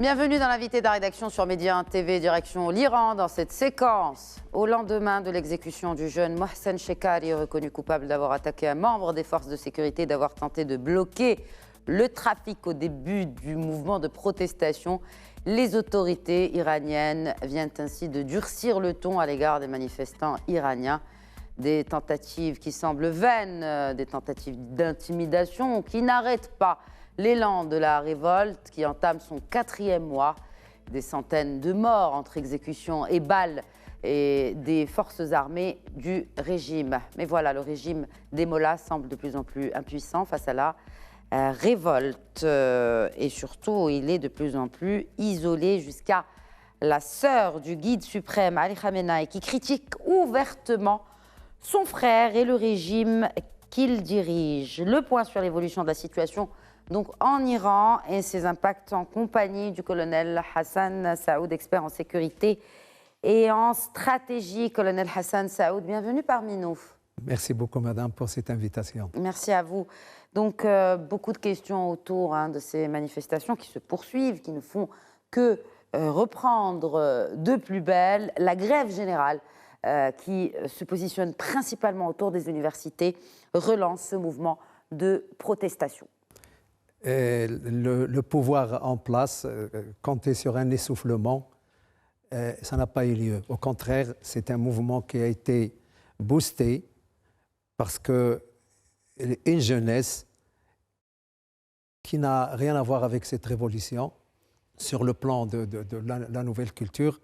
Bienvenue dans l'invité de la rédaction sur Média 1 TV, direction l'Iran, dans cette séquence. Au lendemain de l'exécution du jeune Mohsen Shekari, reconnu coupable d'avoir attaqué un membre des forces de sécurité, d'avoir tenté de bloquer le trafic au début du mouvement de protestation, les autorités iraniennes viennent ainsi de durcir le ton à l'égard des manifestants iraniens. Des tentatives qui semblent vaines, des tentatives d'intimidation qui n'arrêtent pas l'élan de la révolte qui entame son 4e mois. Des centaines de morts entre exécutions et balles et des forces armées du régime. Mais voilà, le régime des mollahs semble de plus en plus impuissant face à la révolte. Et surtout, il est de plus en plus isolé, jusqu'à la sœur du guide suprême, Ali Khamenei, qui critique ouvertement son frère et le régime qu'il dirige. Le point sur l'évolution de la situation donc en Iran et ses impacts en compagnie du colonel Hassan Saoud, expert en sécurité et en stratégie. Colonel Hassan Saoud, bienvenue parmi nous. Merci beaucoup, madame, pour cette invitation. Merci à vous. Donc, beaucoup de questions autour de ces manifestations qui se poursuivent, qui ne font que reprendre de plus belle. La grève générale qui se positionne principalement autour des universités relance ce mouvement de protestation. Le pouvoir en place comptait sur un essoufflement. Ça n'a pas eu lieu. Au contraire, c'est un mouvement qui a été boosté parce qu'une jeunesse qui n'a rien à voir avec cette révolution sur le plan de la nouvelle culture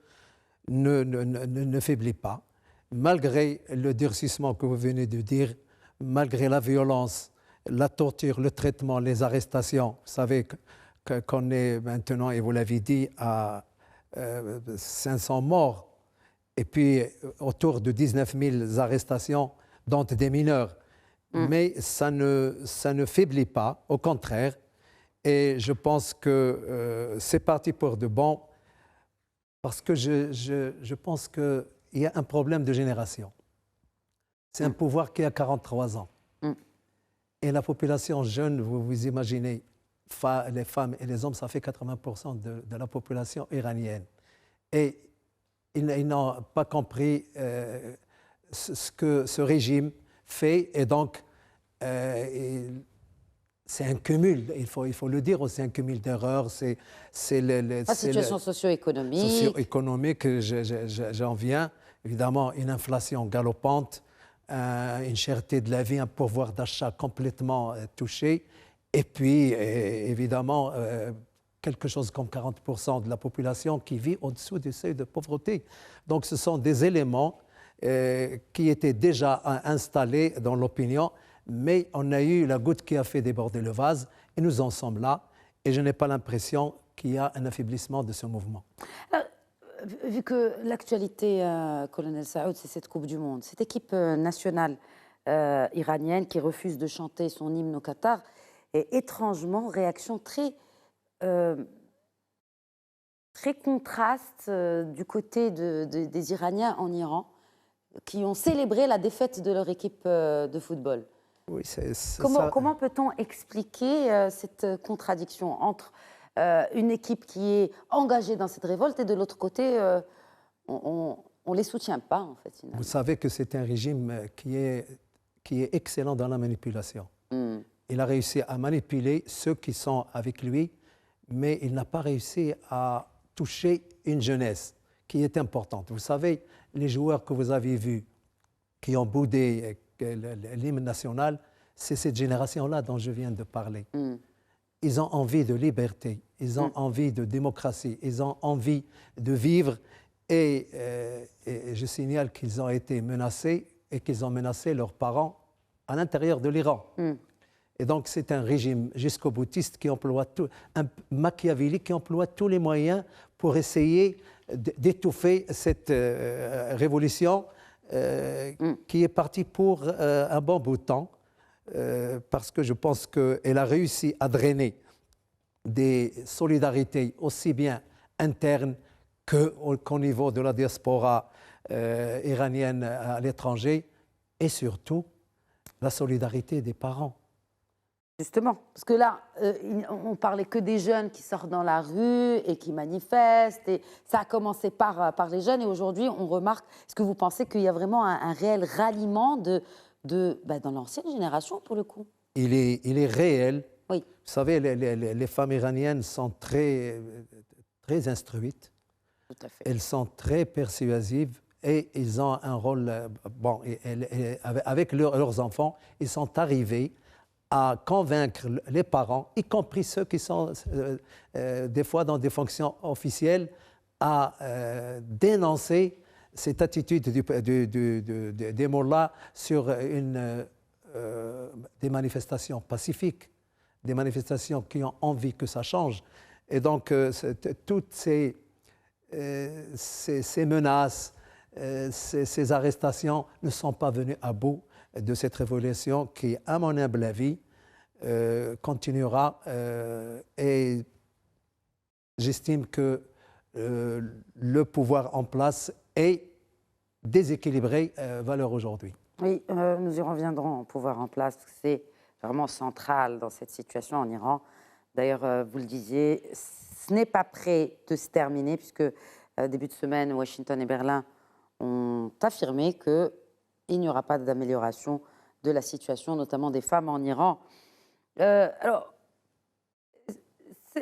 ne faiblit pas. Malgré le durcissement que vous venez de dire, malgré la violence, la torture, le traitement, les arrestations, vous savez qu'on est maintenant, et vous l'avez dit, à 500 morts, et puis autour de 19 000 arrestations, dont des mineurs. Mais ça ne faiblit pas, au contraire, et je pense que c'est parti pour de bon, parce que je pense qu'il y a un problème de génération. C'est un pouvoir qui a 43 ans. Et la population jeune, vous imaginez, les femmes et les hommes, ça fait 80% de la population iranienne. Et ils n'ont pas compris ce que ce régime fait. Et donc, c'est un cumul, il faut le dire, c'est un cumul d'erreurs. C'est la situation socio-économique. Socio-économique, j'en viens. Évidemment, une inflation galopante. Une cherté de la vie, un pouvoir d'achat complètement touché, et puis évidemment quelque chose comme 40% de la population qui vit au-dessous du seuil de pauvreté. Donc ce sont des éléments qui étaient déjà installés dans l'opinion, mais on a eu la goutte qui a fait déborder le vase, et nous en sommes là, et je n'ai pas l'impression qu'il y a un affaiblissement de ce mouvement. Vu que l'actualité, colonel Saoud, c'est cette Coupe du Monde, cette équipe nationale iranienne qui refuse de chanter son hymne au Qatar, et étrangement, réaction très contraste du côté des Iraniens en Iran, qui ont célébré la défaite de leur équipe de football. Oui, comment peut-on expliquer cette contradiction entre une équipe qui est engagée dans cette révolte et de l'autre côté, on ne les soutient pas, en fait. Finalement. Vous savez que c'est un régime qui est excellent dans la manipulation. Il a réussi à manipuler ceux qui sont avec lui, mais il n'a pas réussi à toucher une jeunesse qui est importante. Vous savez, les joueurs que vous avez vus qui ont boudé l'hymne national, c'est cette génération-là dont je viens de parler. Ils ont envie de liberté, ils ont envie de démocratie, ils ont envie de vivre, et je signale qu'ils ont été menacés et qu'ils ont menacé leurs parents à l'intérieur de l'Iran. Et donc c'est un régime jusqu'au-boutiste qui emploie un machiavélique qui emploie tous les moyens pour essayer d'étouffer cette révolution qui est partie pour un bon bout de temps. Parce que je pense qu'elle a réussi à drainer des solidarités aussi bien internes qu'au niveau de la diaspora iranienne à l'étranger, et surtout la solidarité des parents. Justement, parce que là, on parlait que des jeunes qui sortent dans la rue et qui manifestent, et ça a commencé par les jeunes, et aujourd'hui, on remarque, est-ce que vous pensez qu'il y a vraiment un réel ralliement dans l'ancienne génération, pour le coup? Il est réel. Oui. Vous savez, les femmes iraniennes sont très, très instruites. Tout à fait. Elles sont très persuasives et ils ont un rôle. Bon, avec leurs enfants, ils sont arrivés à convaincre les parents, y compris ceux qui sont des fois dans des fonctions officielles, à dénoncer cette attitude des mollahs sur des manifestations pacifiques, des manifestations qui ont envie que ça change. Et donc, toutes ces menaces, ces arrestations ne sont pas venues à bout de cette révolution qui, à mon humble avis, continuera. Et j'estime que le pouvoir en place est déséquilibré valeur aujourd'hui. Oui, nous y reviendrons au pouvoir en place, parce que c'est vraiment central dans cette situation en Iran. D'ailleurs, vous le disiez, ce n'est pas prêt de se terminer, puisque début de semaine, Washington et Berlin ont affirmé qu'il n'y aura pas d'amélioration de la situation, notamment des femmes en Iran. Alors,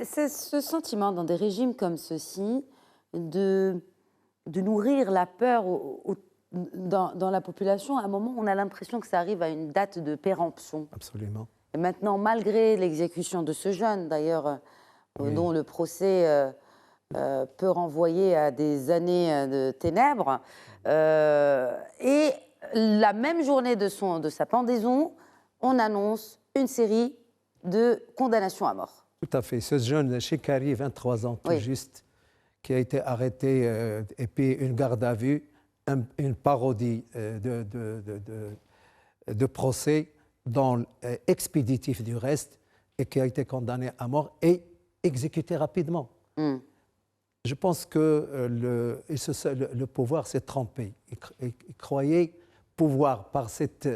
c'est ce sentiment dans des régimes comme ceux-ci de nourrir la peur dans la population. À un moment, on a l'impression que ça arrive à une date de péremption. Absolument. Et maintenant, malgré l'exécution de ce jeune, d'ailleurs, oui, dont le procès peut renvoyer à des années de ténèbres, et la même journée de sa pendaison, on annonce une série de condamnations à mort. Tout à fait. Ce jeune Shekari, 23 ans tout juste, qui a été arrêté et puis une garde à vue, une parodie de procès expéditif du reste, et qui a été condamné à mort et exécuté rapidement. Je pense que le pouvoir s'est trompé. Il croyait pouvoir, par cette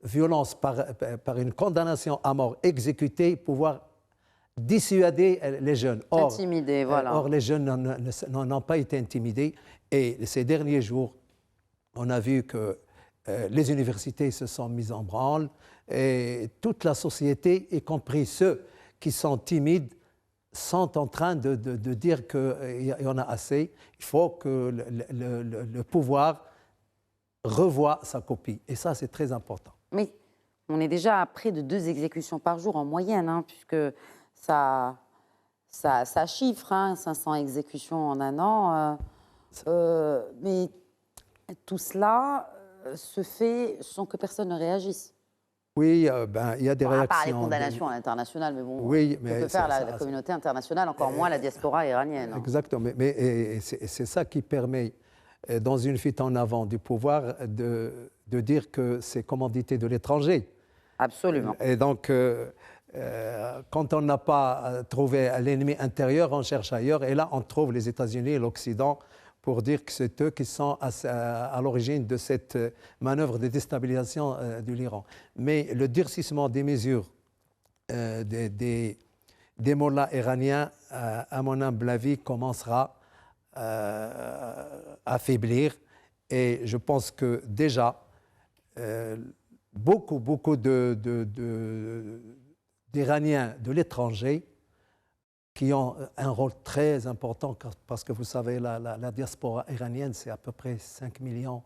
violence, par une condamnation à mort exécutée, pouvoir dissuader les jeunes. Intimider, voilà. Or, les jeunes n'ont pas été intimidés. Et ces derniers jours, on a vu que les universités se sont mises en branle, et toute la société, y compris ceux qui sont timides, sont en train de dire qu'il y en a assez. Il faut que le pouvoir revoie sa copie. Et ça, c'est très important. Mais on est déjà à près de 2 exécutions par jour en moyenne, hein, puisque ça chiffre, 500 exécutions en un an. Mais tout cela se fait sans que personne ne réagisse. Oui, il y a des réactions. À part les condamnations à l'international, mais bon, oui, que peut faire la communauté internationale, encore moins la diaspora iranienne. Exactement, mais c'est ça qui permet, dans une fuite en avant du pouvoir, de dire que c'est commandité de l'étranger. Absolument. Et donc, quand on n'a pas trouvé l'ennemi intérieur, on cherche ailleurs, et là, on trouve les États-Unis et l'Occident pour dire que c'est eux qui sont à l'origine de cette manœuvre de déstabilisation de l'Iran. Mais le durcissement des mesures des mollahs iraniens, à mon humble avis, commencera à faiblir. Et je pense que déjà, beaucoup d'Iraniens de l'étranger qui ont un rôle très important, parce que vous savez, la diaspora iranienne, c'est à peu près 5,5 millions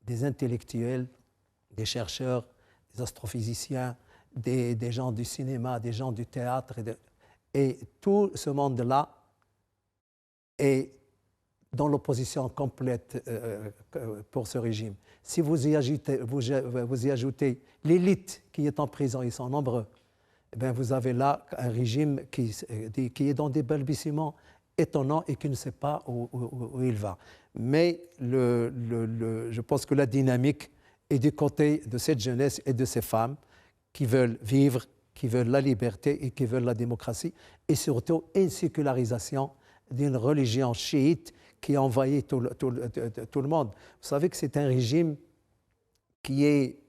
des intellectuels, des chercheurs, des astrophysiciens, des gens du cinéma, des gens du théâtre. Et tout ce monde-là est dans l'opposition complète pour ce régime. Si vous y ajoutez l'élite qui est en prison, ils sont nombreux, eh bien vous avez là un régime qui est dans des balbutiements étonnants et qui ne sait pas où il va. Mais je pense que la dynamique est du côté de cette jeunesse et de ces femmes qui veulent vivre, qui veulent la liberté et qui veulent la démocratie, et surtout une sécularisation d'une religion chiite qui a envahi tout le monde. Vous savez que c'est un régime qui est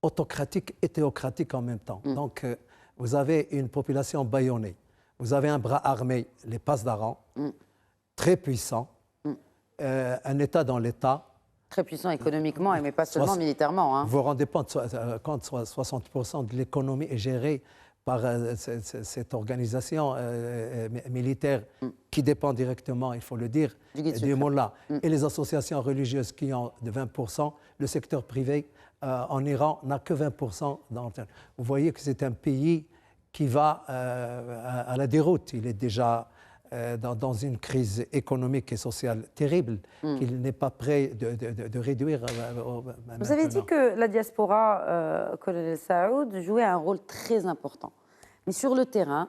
autocratique et théocratique en même temps. Donc, vous avez une population bâillonnée, vous avez un bras armé, les Pasdaran, très puissant, un État dans l'État. Très puissant économiquement, mais pas seulement militairement. Hein. Vous vous rendez compte, 60% de l'économie est gérée par cette organisation militaire qui dépend directement, il faut le dire, du Mollah. Et les associations religieuses qui ont de 20%, le secteur privé en Iran n'a que 20%. Vous voyez que c'est un pays qui va à la déroute. Il est déjà dans une crise économique et sociale terrible qu'il n'est pas prêt de réduire. Vous avez dit que la diaspora, colonel Saoud, jouait un rôle très important. Mais sur le terrain,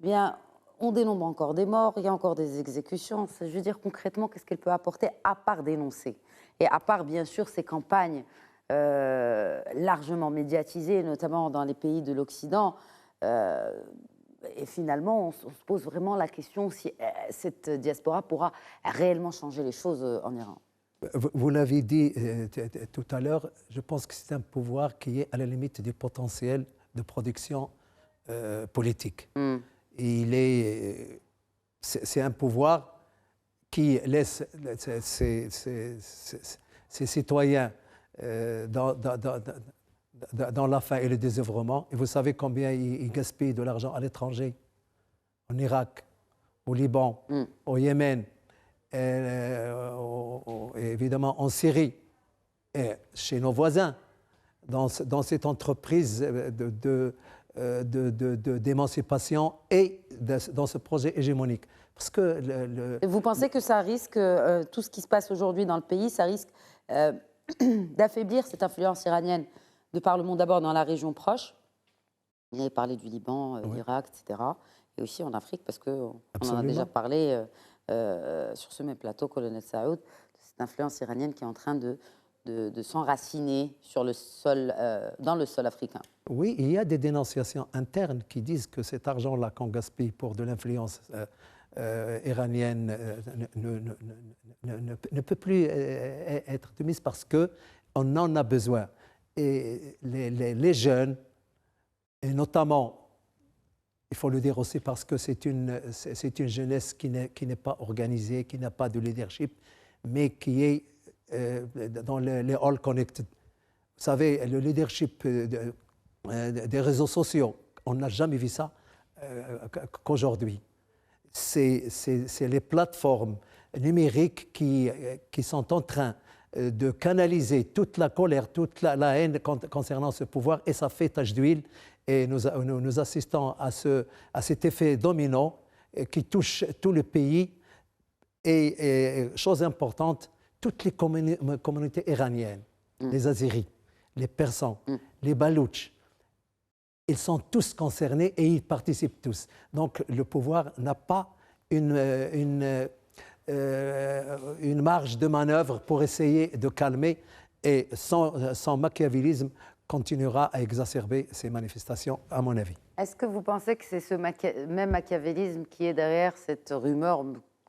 eh bien, on dénombre encore des morts, il y a encore des exécutions. Je veux dire concrètement, qu'est-ce qu'elle peut apporter à part dénoncer? Et à part, bien sûr, ces campagnes largement médiatisées, notamment dans les pays de l'Occident. Et finalement, on se pose vraiment la question si cette diaspora pourra réellement changer les choses en Iran. Vous l'avez dit tout à l'heure, je pense que c'est un pouvoir qui est à la limite du potentiel de production politique. C'est un pouvoir qui laisse ses citoyens dans la faim et le désœuvrement. Et vous savez combien ils gaspillent de l'argent à l'étranger, en Irak, au Liban, au Yémen, et évidemment en Syrie, et chez nos voisins, dans cette entreprise d'émancipation et dans ce projet hégémonique. Parce que Vous pensez que ça risque, tout ce qui se passe aujourd'hui dans le pays, ça risque d'affaiblir cette influence iranienne de par le monde, d'abord dans la région proche. Vous avez parlé du Liban, l'Irak, etc. Et aussi en Afrique, parce qu'on en a déjà parlé sur ce même plateau, colonel Saoud, de cette influence iranienne qui est en train de s'enraciner sur le sol, dans le sol africain. Oui, il y a des dénonciations internes qui disent que cet argent-là qu'on gaspille pour de l'influence iranienne ne peut plus être de mise parce qu'on en a besoin. Et les jeunes, et notamment, il faut le dire aussi parce que c'est une jeunesse qui n'est pas organisée, qui n'a pas de leadership, mais qui est dans les all connected. Vous savez, le leadership des réseaux sociaux, on n'a jamais vu ça qu'aujourd'hui. C'est les plateformes numériques qui sont en train de canaliser toute la colère, toute la haine concernant ce pouvoir, et ça fait tache d'huile. Et nous assistons à cet effet domino qui touche tout le pays. Et chose importante, toutes les communautés iraniennes, les Azéris, les Persans, les Baloutches, ils sont tous concernés et ils participent tous. Donc le pouvoir n'a pas une marge de manœuvre pour essayer de calmer, et son machiavélisme continuera à exacerber ces manifestations, à mon avis. Est-ce que vous pensez que c'est ce même machiavélisme qui est derrière cette rumeur,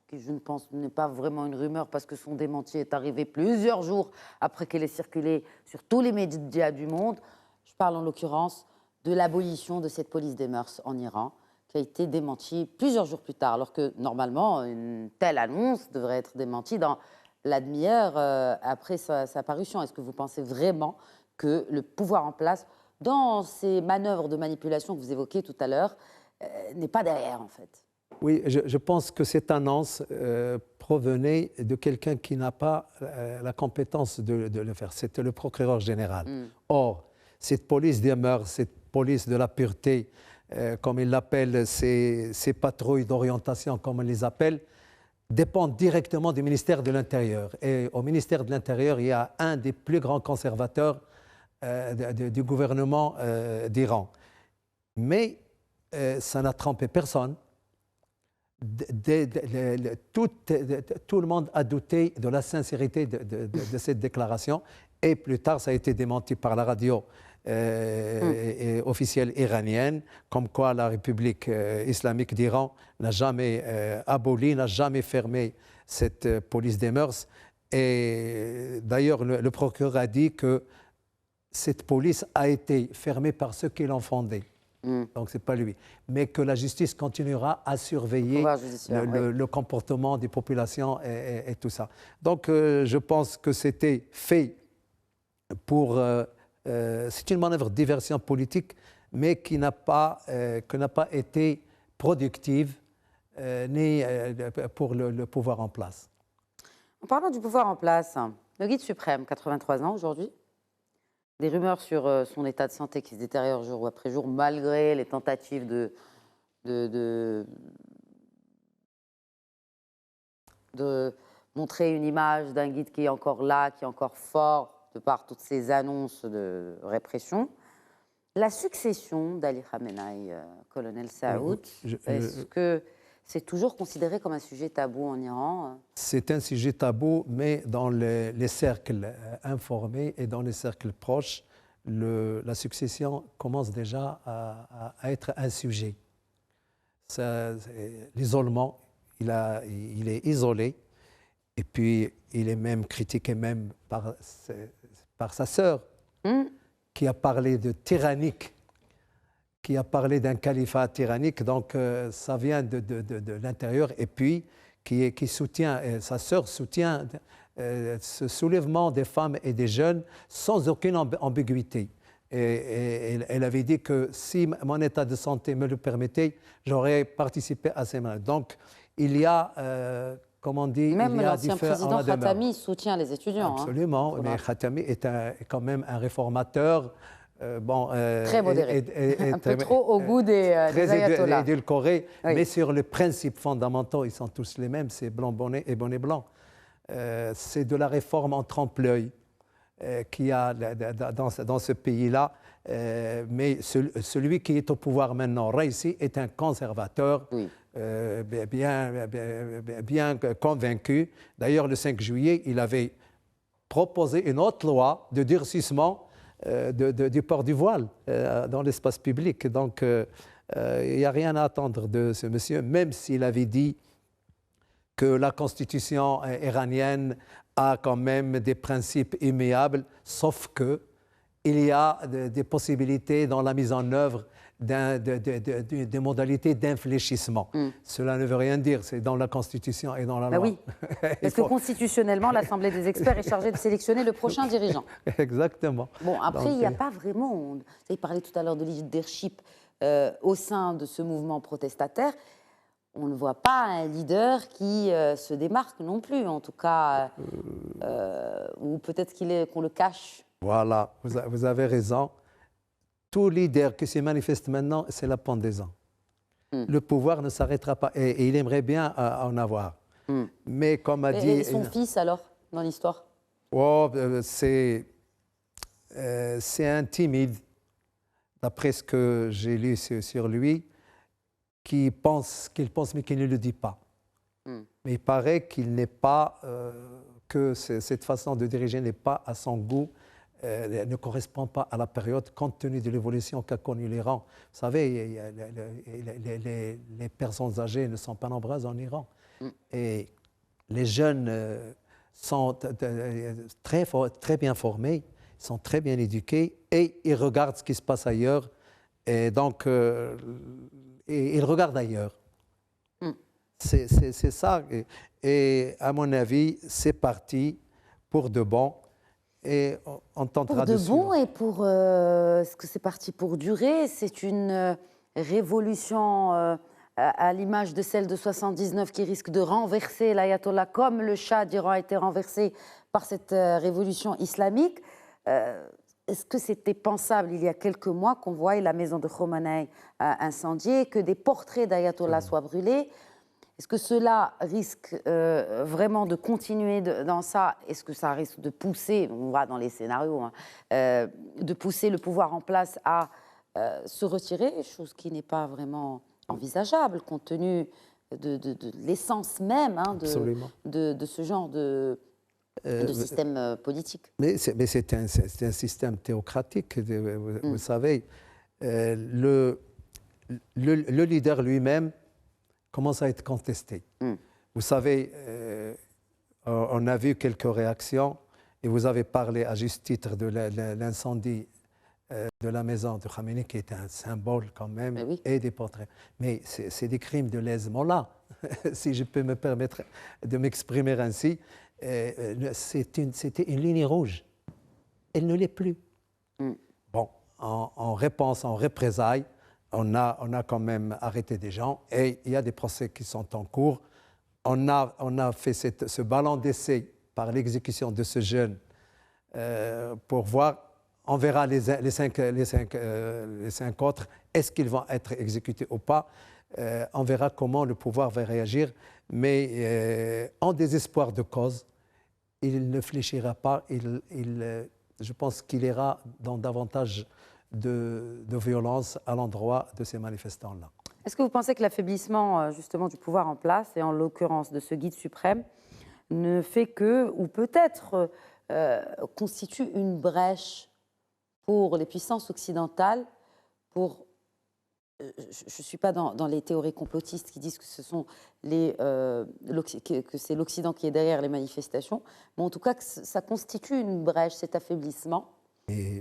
qui je ne pense n'est pas vraiment une rumeur parce que son démenti est arrivé plusieurs jours après qu'elle ait circulé sur tous les médias du monde? Je parle en l'occurrence de l'abolition de cette police des mœurs en Iran, qui a été démentie plusieurs jours plus tard, alors que normalement une telle annonce devrait être démentie dans la demi-heure après sa parution. Est-ce que vous pensez vraiment que le pouvoir en place, dans ces manœuvres de manipulation que vous évoquiez tout à l'heure, n'est pas derrière en fait? Oui, je pense que cette annonce provenait de quelqu'un qui n'a pas la compétence de le faire. C'était le procureur général. Or, cette police des mœurs, cette police de la pureté, comme il l'appelle, ces patrouilles d'orientation, comme on les appelle, dépendent directement du ministère de l'Intérieur. Et au ministère de l'Intérieur, il y a un des plus grands conservateurs du gouvernement d'Iran. Mais ça n'a trompé personne. Tout le monde a douté de la sincérité de cette déclaration, et plus tard ça a été démenti par la radio officielle iranienne, comme quoi la République islamique d'Iran n'a jamais aboli, n'a jamais fermé cette police des mœurs. Et d'ailleurs le procureur a dit que cette police a été fermée par ceux qui l'ont fondée. Donc, ce n'est pas lui. Mais que la justice continuera à surveiller le comportement des populations et tout ça. Donc, je pense que c'était fait pour... c'est une manœuvre de diversion politique, mais qui n'a pas été productive ni pour le pouvoir en place. En parlant du pouvoir en place, le guide suprême, 83 ans aujourd'hui, des rumeurs sur son état de santé qui se détériore jour après jour, malgré les tentatives de montrer une image d'un guide qui est encore là, qui est encore fort, de par toutes ces annonces de répression. La succession d'Ali Khamenei, colonel Saoud, est-ce que c'est toujours considéré comme un sujet tabou en Iran? C'est un sujet tabou, mais dans les cercles informés et dans les cercles proches, la succession commence déjà à être un sujet. L'isolement, il est isolé, et puis il est même critiqué même par sa sœur, qui a parlé de tyrannique, qui a parlé d'un califat tyrannique, donc ça vient de l'intérieur, et puis qui soutient, sa sœur soutient ce soulèvement des femmes et des jeunes sans aucune ambiguïté. Et elle avait dit que si mon état de santé me le permettait, j'aurais participé à ces manœuvres. Donc il y a, comme on dit, même il y a l'ancien président Khatami soutient les étudiants. Absolument, mais Khatami est quand même un réformateur. Très modéré, un peu trop au goût des ayatollahs. Très édulcoré, mais sur les principes fondamentaux, ils sont tous les mêmes, c'est blanc bonnet et bonnet blanc. C'est de la réforme en trompe-l'œil qu'il y a dans ce pays-là, mais celui qui est au pouvoir maintenant, Raisi, est un conservateur bien convaincu. D'ailleurs, le 5 juillet, il avait proposé une autre loi de durcissement du port du voile dans l'espace public. Donc, il n'y a rien à attendre de ce monsieur, même s'il avait dit que la constitution iranienne a quand même des principes immuables, sauf qu'il y a des possibilités dans la mise en œuvre des modalités d'infléchissement. Cela ne veut rien dire, c'est dans la Constitution et dans la loi. Oui, parce que constitutionnellement, l'Assemblée des experts est chargée de sélectionner le prochain dirigeant. Exactement. Bon, après, il n'y a pas vraiment... Vous avez parlé tout à l'heure de leadership au sein de ce mouvement protestataire. On ne voit pas un leader qui se démarque non plus, en tout cas, ou peut-être qu'on le cache. Voilà, vous avez raison. Tout leader qui se manifeste maintenant, c'est la pendaison. Le pouvoir ne s'arrêtera pas. Et il aimerait bien en avoir. Mais comme a dit... Et son fils, alors, dans l'histoire? C'est un timide, d'après ce que j'ai lu sur lui, qu'il pense, mais qu'il ne le dit pas. Mais il paraît qu'il n'est pas... que cette façon de diriger n'est pas à son goût, ne correspond pas à la période compte tenu de l'évolution qu'a connue l'Iran. Vous savez, les personnes âgées ne sont pas nombreuses en Iran. Et les jeunes sont très bien formés, sont très bien éduqués et ils regardent ce qui se passe ailleurs. Et donc, ils regardent ailleurs. C'est ça. Et à mon avis, c'est parti pour de bon. Et on tentera pour de bon et pour... est-ce que c'est parti pour durer? C'est une révolution à l'image de celle de 79 qui risque de renverser l'ayatollah comme le Shah d'Iran a été renversé par cette révolution islamique. Est-ce que c'était pensable il y a quelques mois qu'on voie la maison de Khomeini incendiée, que des portraits d'ayatollah soient brûlés? Est-ce que cela risque vraiment de continuer dans ça? Est-ce que ça risque de pousser, on va dans les scénarios, de pousser le pouvoir en place à se retirer, chose qui n'est pas vraiment envisageable compte tenu de l'essence même de ce genre de système politique? Mais c'est un système théocratique, vous savez. Le leader lui-même commence à être contesté. Vous savez, on a vu quelques réactions Et vous avez parlé à juste titre de l'incendie de la maison de Khamenei, qui est un symbole quand même, oui. et des portraits. Mais c'est des crimes de lèse-mollah, si je peux me permettre de m'exprimer ainsi. C'était une ligne rouge. Elle ne l'est plus. Bon, en réponse, en représailles, on a quand même arrêté des gens et il y a des procès qui sont en cours. On a fait ce ballon d'essai par l'exécution de ce jeune pour voir. On verra les cinq autres, est-ce qu'ils vont être exécutés ou pas. On verra comment le pouvoir va réagir. Mais en désespoir de cause, il ne fléchira pas. Je pense qu'il ira dans davantage de violence à l'endroit de ces manifestants-là. Est-ce que vous pensez que l'affaiblissement justement du pouvoir en place, et en l'occurrence de ce guide suprême, ne fait que, ou peut-être constitue une brèche pour les puissances occidentales, pour, je ne suis pas dans les théories complotistes qui disent que que c'est l'Occident qui est derrière les manifestations, mais en tout cas que ça constitue une brèche, cet affaiblissement,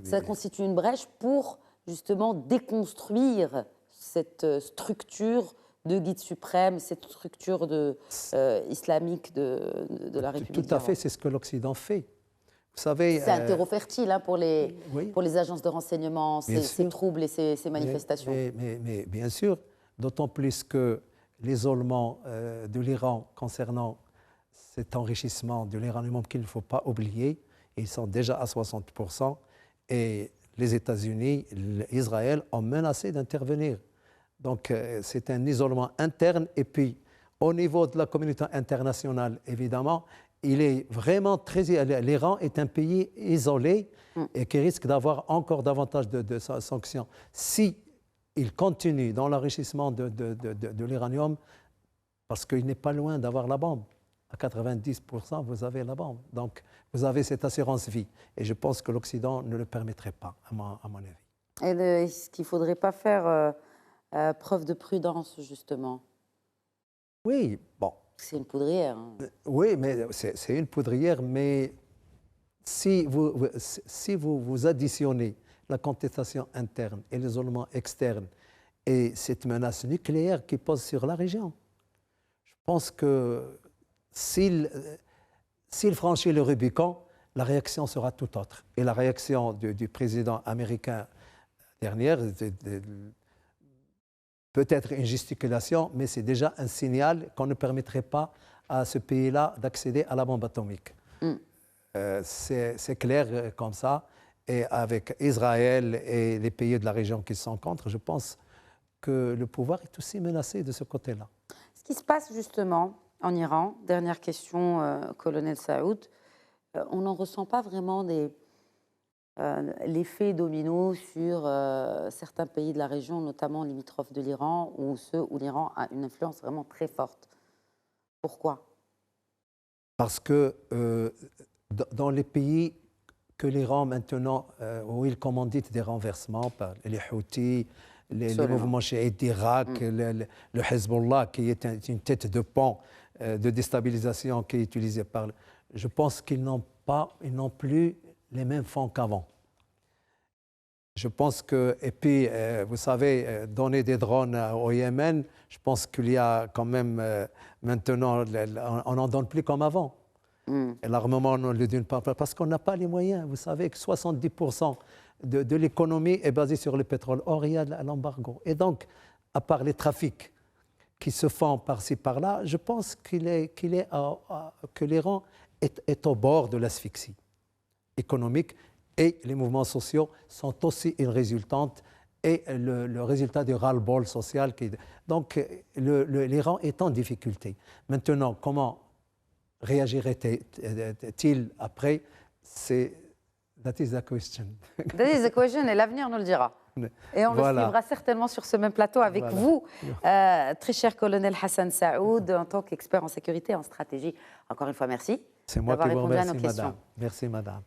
ça constitue une brèche pour justement déconstruire cette structure de guide suprême, cette structure islamique de la République. Tout à fait, c'est ce que l'Occident fait. Vous savez, c'est un terreau fertile pour les agences de renseignement, ces troubles et ces manifestations. Mais bien sûr, d'autant plus que l'isolement de l'Iran concernant cet enrichissement de l'uranium qu'il ne faut pas oublier, ils sont déjà à 60%, et les États-Unis, Israël ont menacé d'intervenir. Donc c'est un isolement interne, et puis au niveau de la communauté internationale, évidemment, il est vraiment très. L'Iran est un pays isolé et qui risque d'avoir encore davantage de sanctions. Si il continue dans l'enrichissement de l'uranium, parce qu'il n'est pas loin d'avoir la bombe. À 90%, vous avez la bombe. Donc, vous avez cette assurance vie. Et je pense que l'Occident ne le permettrait pas, à mon avis. Et est-ce qu'il ne faudrait pas faire preuve de prudence, justement? Oui, bon. C'est une poudrière. Oui, mais c'est une poudrière, mais si vous additionnez la contestation interne et l'isolement externe et cette menace nucléaire qui pose sur la région, je pense que s'il franchit le Rubicon, la réaction sera tout autre. Et la réaction du président américain dernière, peut-être une gesticulation, mais c'est déjà un signal qu'on ne permettrait pas à ce pays-là d'accéder à la bombe atomique. C'est clair comme ça. Et avec Israël et les pays de la région qui sont contre, je pense que le pouvoir est aussi menacé de ce côté-là. Ce qui se passe justement en Iran, dernière question, colonel Saoud, on n'en ressent pas vraiment l'effet domino sur certains pays de la région, notamment limitrophes de l'Iran, ou ceux où l'Iran a une influence vraiment très forte. Pourquoi? Parce que dans les pays que l'Iran maintenant, où il commandite des renversements par les Houthis, les mouvements chiites d'Irak, le Hezbollah, qui est une tête de pont de déstabilisation qui est utilisée par... Je pense qu'ils n'ont plus les mêmes fonds qu'avant. Je pense que, et puis, vous savez, donner des drones au Yémen, je pense qu'il y a quand même, maintenant, on n'en donne plus comme avant. Et l'armement, on ne le donne pas, parce qu'on n'a pas les moyens. Vous savez que 70% de l'économie est basée sur le pétrole. Or, il y a l'embargo. Et donc, à part les trafics qui se font par-ci, par-là, je pense que l'Iran est au bord de l'asphyxie économique, et les mouvements sociaux sont aussi une résultante, et le résultat du ras-le-bol social. Donc l'Iran est en difficulté. Maintenant, comment réagirait-il après? That is the question. That is the question, et l'avenir nous le dira. Et on le suivra certainement sur ce même plateau avec vous, très cher colonel Hassan Saoud, en tant qu'expert en sécurité et en stratégie. Encore une fois, merci. C'est moi qui vous remercie, madame. Merci, madame.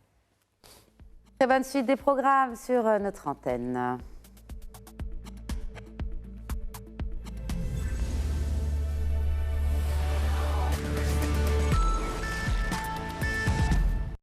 Très bonne suite des programmes sur notre antenne.